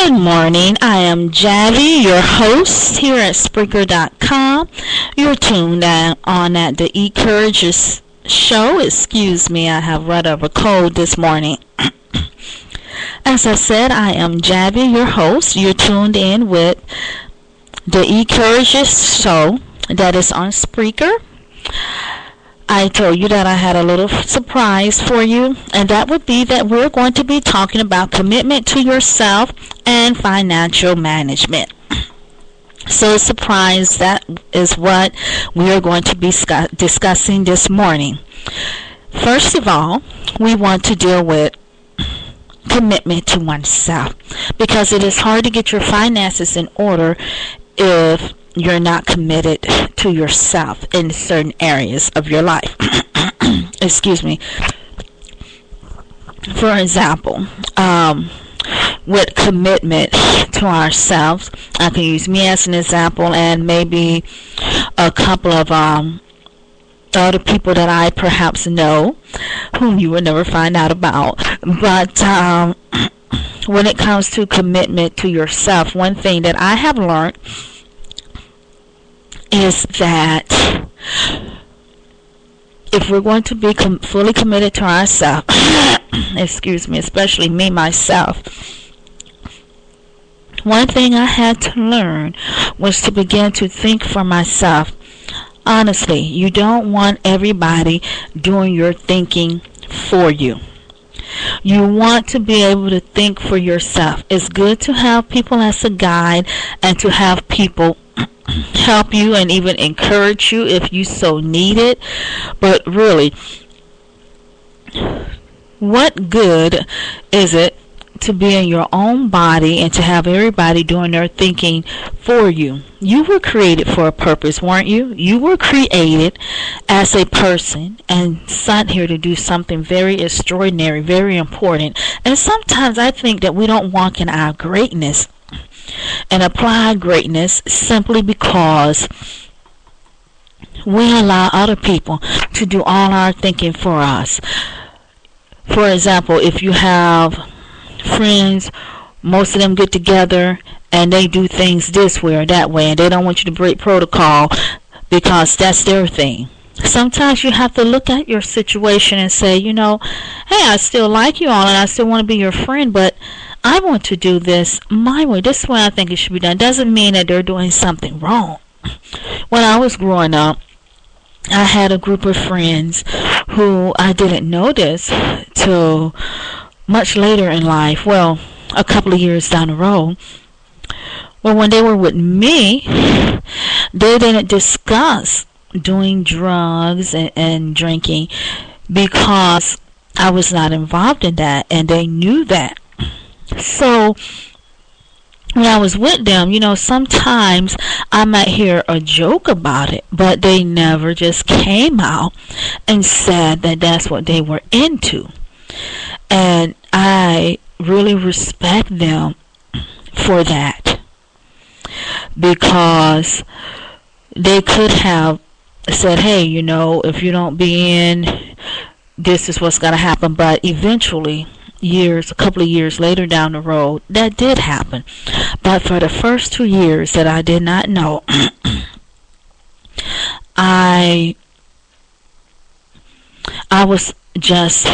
Good morning. I am Javi, your host here at Spreaker.com. You're tuned on at the Encourages show. Excuse me, I have read of a cold this morning. As I said, I am Javi, your host. You're tuned in with the Encourages show that is on Spreaker. I told you that I had a little surprise for you, and that would be that we're going to be talking about commitment to yourself and financial management. So, surprise, that is what we are going to be discussing this morning. First of all, we want to deal with commitment to oneself, because it is hard to get your finances in order if you're not committed to yourself in certain areas of your life. Excuse me. For example, with commitment to ourselves, I can use me as an example, and maybe a couple of other people that I perhaps know, whom you will never find out about. But when it comes to commitment to yourself, one thing that I have learned is that if we're going to be fully committed to ourselves, excuse me, especially me, myself, one thing I had to learn was to begin to think for myself. Honestly, you don't want everybody doing your thinking for you. You want to be able to think for yourself. It's good to have people as a guide and to have people help you and even encourage you if you so need it. But really, what good is it to be in your own body and to have everybody doing their thinking for you? You were created for a purpose, weren't you? You were created as a person and sent here to do something very extraordinary, very important. And sometimes I think that we don't walk in our greatness and apply greatness simply because we allow other people to do all our thinking for us. For example, if you have friends, most of them get together and they do things this way or that way, and they don't want you to break protocol because that's their thing. Sometimes you have to look at your situation and say, hey, I still like you all and I still want to be your friend, but I want to do this my way. This way I think it should be done. Doesn't mean that they're doing something wrong. When I was growing up, I had a group of friends who I didn't notice till much later in life. Well, a couple of years down the road. Well, when they were with me, they didn't discuss doing drugs and drinking because I was not involved in that, and they knew that. So when I was with them, sometimes I might hear a joke about it, but they never just came out and said that that's what they were into. And I really respect them for that, because they could have said, hey, if you don't be in, this is what's going to happen. But eventually, a couple of years later down the road, that did happen. But for the first 2 years that I did not know, I was just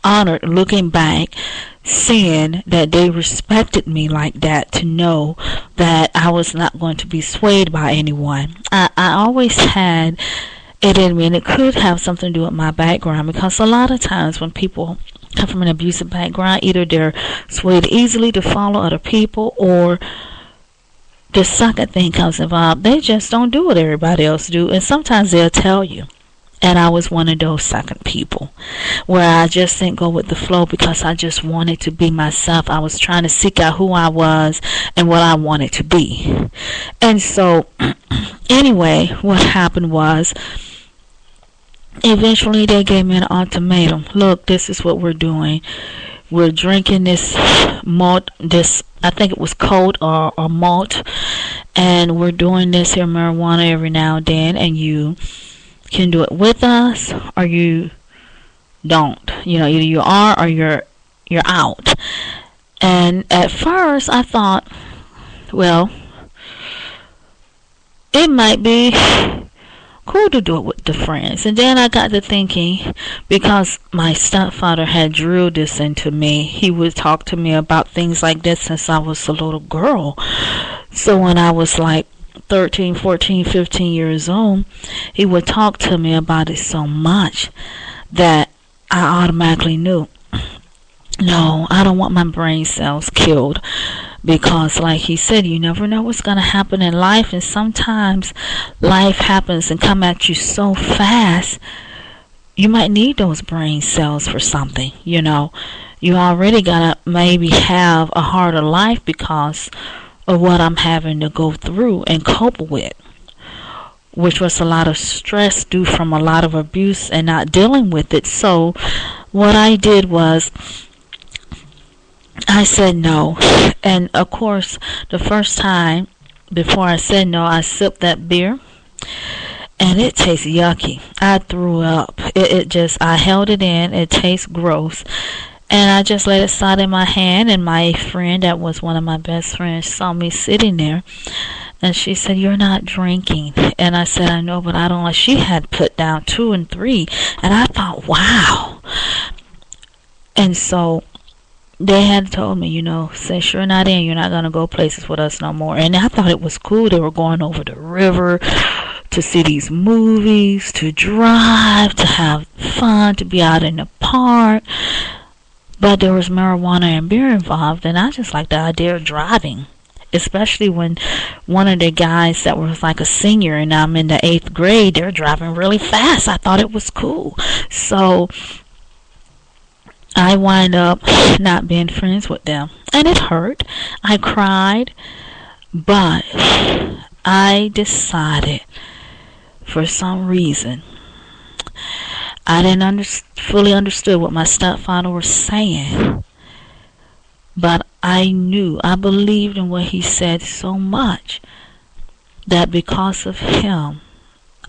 honored looking back, seeing that they respected me like that, to know that I was not going to be swayed by anyone. I always had it in me, and it could have something to do with my background, because a lot of times when people come from an abusive background, either they're swayed easily to follow other people, or the second thing comes involved, they just don't do what everybody else do, and sometimes they'll tell you. And I was one of those second people, where I just didn't go with the flow because I just wanted to be myself. I was trying to seek out who I was and what I wanted to be. And so, anyway, what happened was, eventually they gave me an ultimatum. Look, this is what we're doing. We're drinking this malt, I think it was cold or malt, and we're doing this here marijuana every now and then, and you can do it with us or you don't. Either you are or you're out. And at first I thought, well, it might be cool to do it with the friends. And then I got to thinking, because my stepfather had drilled this into me, he would talk to me about things like this since I was a little girl. So when I was like 13, 14, 15 years old, he would talk to me about it so much that I automatically knew, no, I don't want my brain cells killed. Because like he said, you never know what's going to happen in life, and sometimes life happens and come at you so fast, you might need those brain cells for something. You already got to maybe have a harder life because of what I'm having to go through and cope with, which was a lot of stress due from a lot of abuse and not dealing with it. So what I did was, I said no. And of course, the first time before I said no, I sipped that beer and it tastes yucky. I threw up. I held it in. It tastes gross. And I just let it sit in my hand, and my friend, that was one of my best friends, saw me sitting there. And she said, "You're not drinking." And I said, "I know, but I don't like." She had put down 2 and 3. And I thought, wow. And so they had told me, since you're not in, you're not going to go places with us no more. And I thought it was cool. They were going over the river to see these movies, to drive, to have fun, to be out in the park. But there was marijuana and beer involved, and I just liked the idea of driving. Especially when one of the guys that was like a senior and I'm in the 8th grade, they're driving really fast. I thought it was cool. So I wind up not being friends with them. And it hurt. I cried. But I decided, for some reason, I didn't fully understood what my stepfather was saying. But I believed in what he said so much that because of him,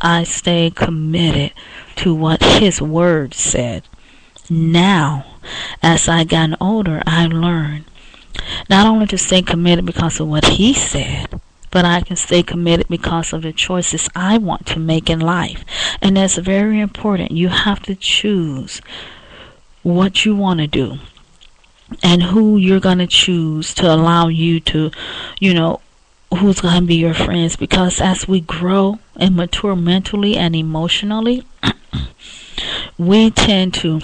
I stayed committed to what his word said. Now, as I gotten older, I learned not only to stay committed because of what he said, but I can stay committed because of the choices I want to make in life. And that's very important. You have to choose what you want to do and who you're going to choose to allow you to, who's going to be your friends. Because as we grow and mature mentally and emotionally, we tend to,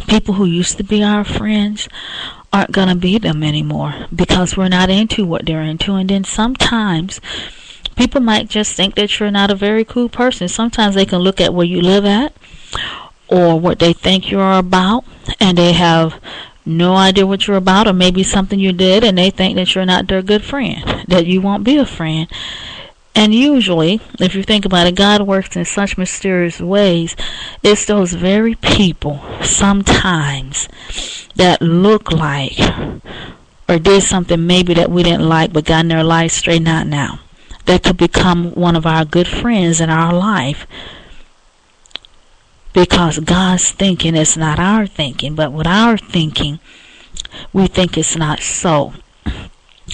people who used to be our friends aren't going to be them anymore because we're not into what they're into. And then sometimes people might just think that you're not a very cool person. Sometimes they can look at where you live at or what they think you're about, and they have no idea what you're about, or maybe something you did, and they think that you're not their good friend, that you won't be a friend. And usually, if you think about it, God works in such mysterious ways. It's those very people sometimes that look like or did something maybe that we didn't like but got in their life straightened out now, that could become one of our good friends in our life. Because God's thinking is not our thinking, but with our thinking, we think it's not so.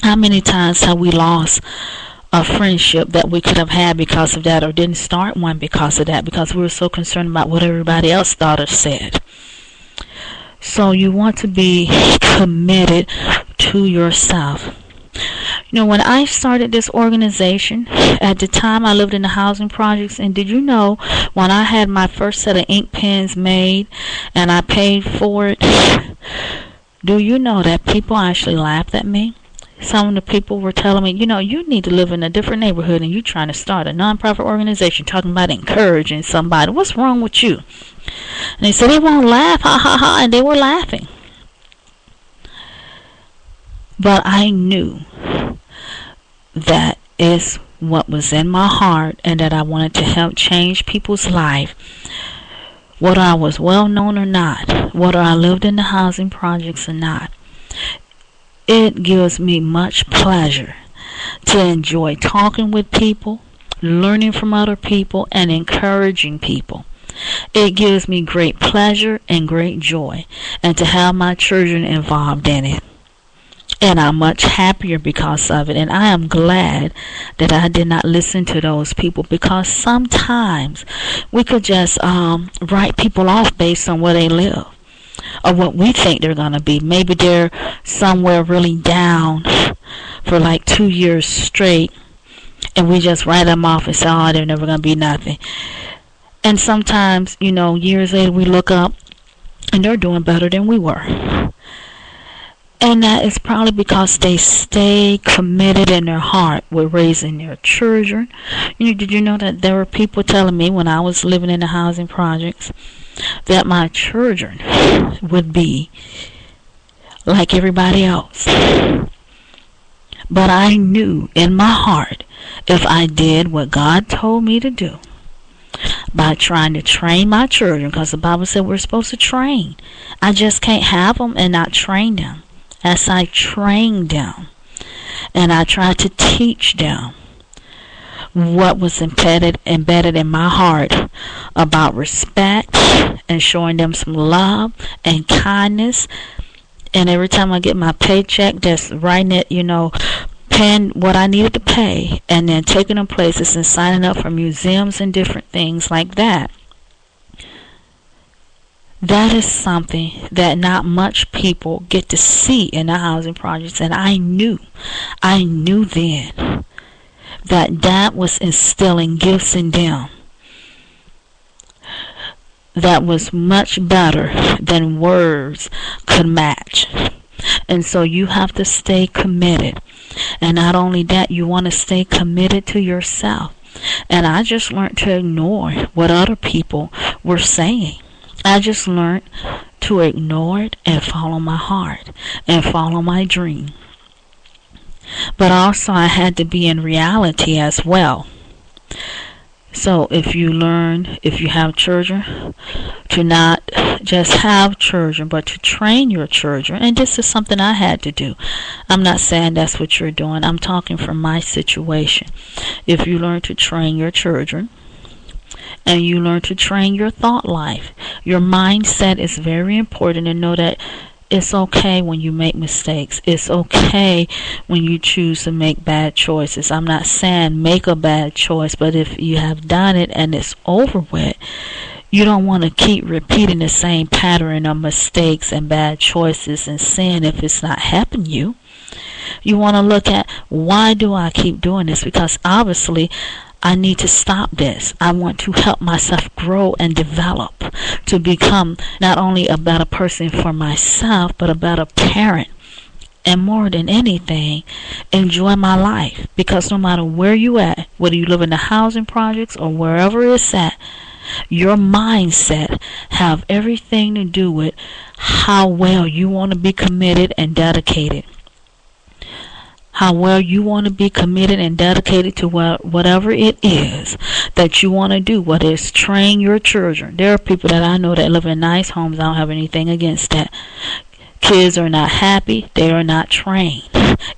How many times have we lost a friendship that we could have had because of that, or didn't start one because of that, because we were so concerned about what everybody else thought or said? So you want to be committed to yourself. When I started this organization, at the time I lived in the housing projects, and did you know when I had my first set of ink pens made and I paid for it, do you know that people actually laughed at me? Some of the people were telling me, you need to live in a different neighborhood and you're trying to start a nonprofit organization talking about encouraging somebody. What's wrong with you? And they said they won't laugh, ha ha ha, and they were laughing. But I knew that is what was in my heart, and that I wanted to help change people's life, whether I was well known or not, whether I lived in the housing projects or not. It gives me much pleasure to enjoy talking with people, learning from other people, and encouraging people. It gives me great pleasure and great joy, and to have my children involved in it. And I'm much happier because of it. And I am glad that I did not listen to those people, because sometimes we could just write people off based on where they live or what we think they're going to be. Maybe they're somewhere really down for like 2 years straight, and we just write them off and say, oh, they're never going to be nothing. And sometimes, years later we look up and they're doing better than we were. And that is probably because they stay committed in their heart with raising their children. Did you know that there were people telling me when I was living in the housing projects that my children would be like everybody else? But I knew in my heart, if I did what God told me to do, by trying to train my children, because the Bible said we're supposed to train. I just can't have them and not train them. As I trained them and I tried to teach them what was embedded in my heart about respect and showing them some love and kindness. And every time I get my paycheck, just writing it, paying what I needed to pay, and then taking them places and signing up for museums and different things like that. That is something that not much people get to see in the housing projects. And I knew then that was instilling gifts in them that was much better than words could match. And so you have to stay committed. And not only that, you want to stay committed to yourself. And I just learned to ignore what other people were saying. I just learned to ignore it and follow my heart and follow my dream. But also I had to be in reality as well. So if you have children, to not just have children, but to train your children. And this is something I had to do. I'm not saying that's what you're doing. I'm talking from my situation. If you learn to train your children, and you learn to train your thought life, your mindset is very important, and know that it's okay when you make mistakes. It's okay when you choose to make bad choices. I'm not saying make a bad choice, but if you have done it and it's over with, you don't want to keep repeating the same pattern of mistakes and bad choices and sin if it's not helping you. You want to look at, why do I keep doing this? Because obviously I need to stop this. I want to help myself grow and develop to become not only a better person for myself, but a better parent. And more than anything, enjoy my life. Because no matter where you at, whether you live in the housing projects or wherever it's at, your mindset have everything to do with how well you want to be committed and dedicated. How well you want to be committed and dedicated to whatever it is that you want to do, whether it's train your children. There are people that I know that live in nice homes. I don't have anything against that. Kids are not happy. They are not trained.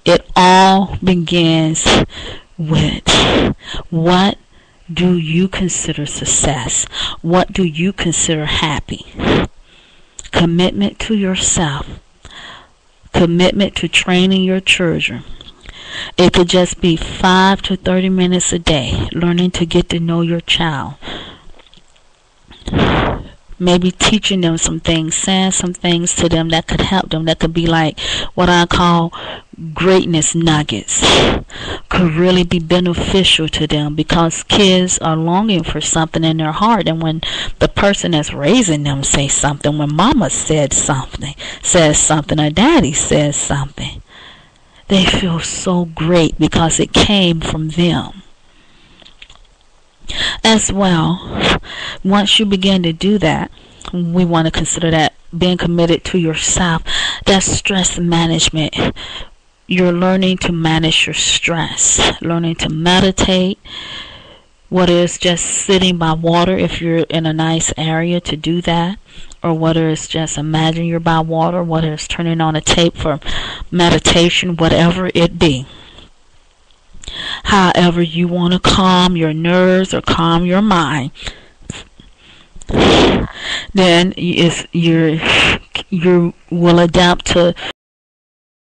It all begins with, what do you consider success? What do you consider happy? Commitment to yourself. Commitment to training your children. It could just be 5 to 30 minutes a day, learning to get to know your child. Maybe teaching them some things, saying some things to them that could help them, that could be like what I call greatness nuggets. Could really be beneficial to them, because kids are longing for something in their heart. And when the person that's raising them say something, when mama says something, or daddy says something, they feel so great because it came from them. As well, once you begin to do that, we want to consider that being committed to yourself. That's stress management. You're learning to manage your stress, learning to meditate, whether it's just sitting by water if you're in a nice area to do that, or whether it's just imagine you're by water, whether it's turning on a tape for meditation, whatever it be. However you want to calm your nerves or calm your mind, then you will adapt to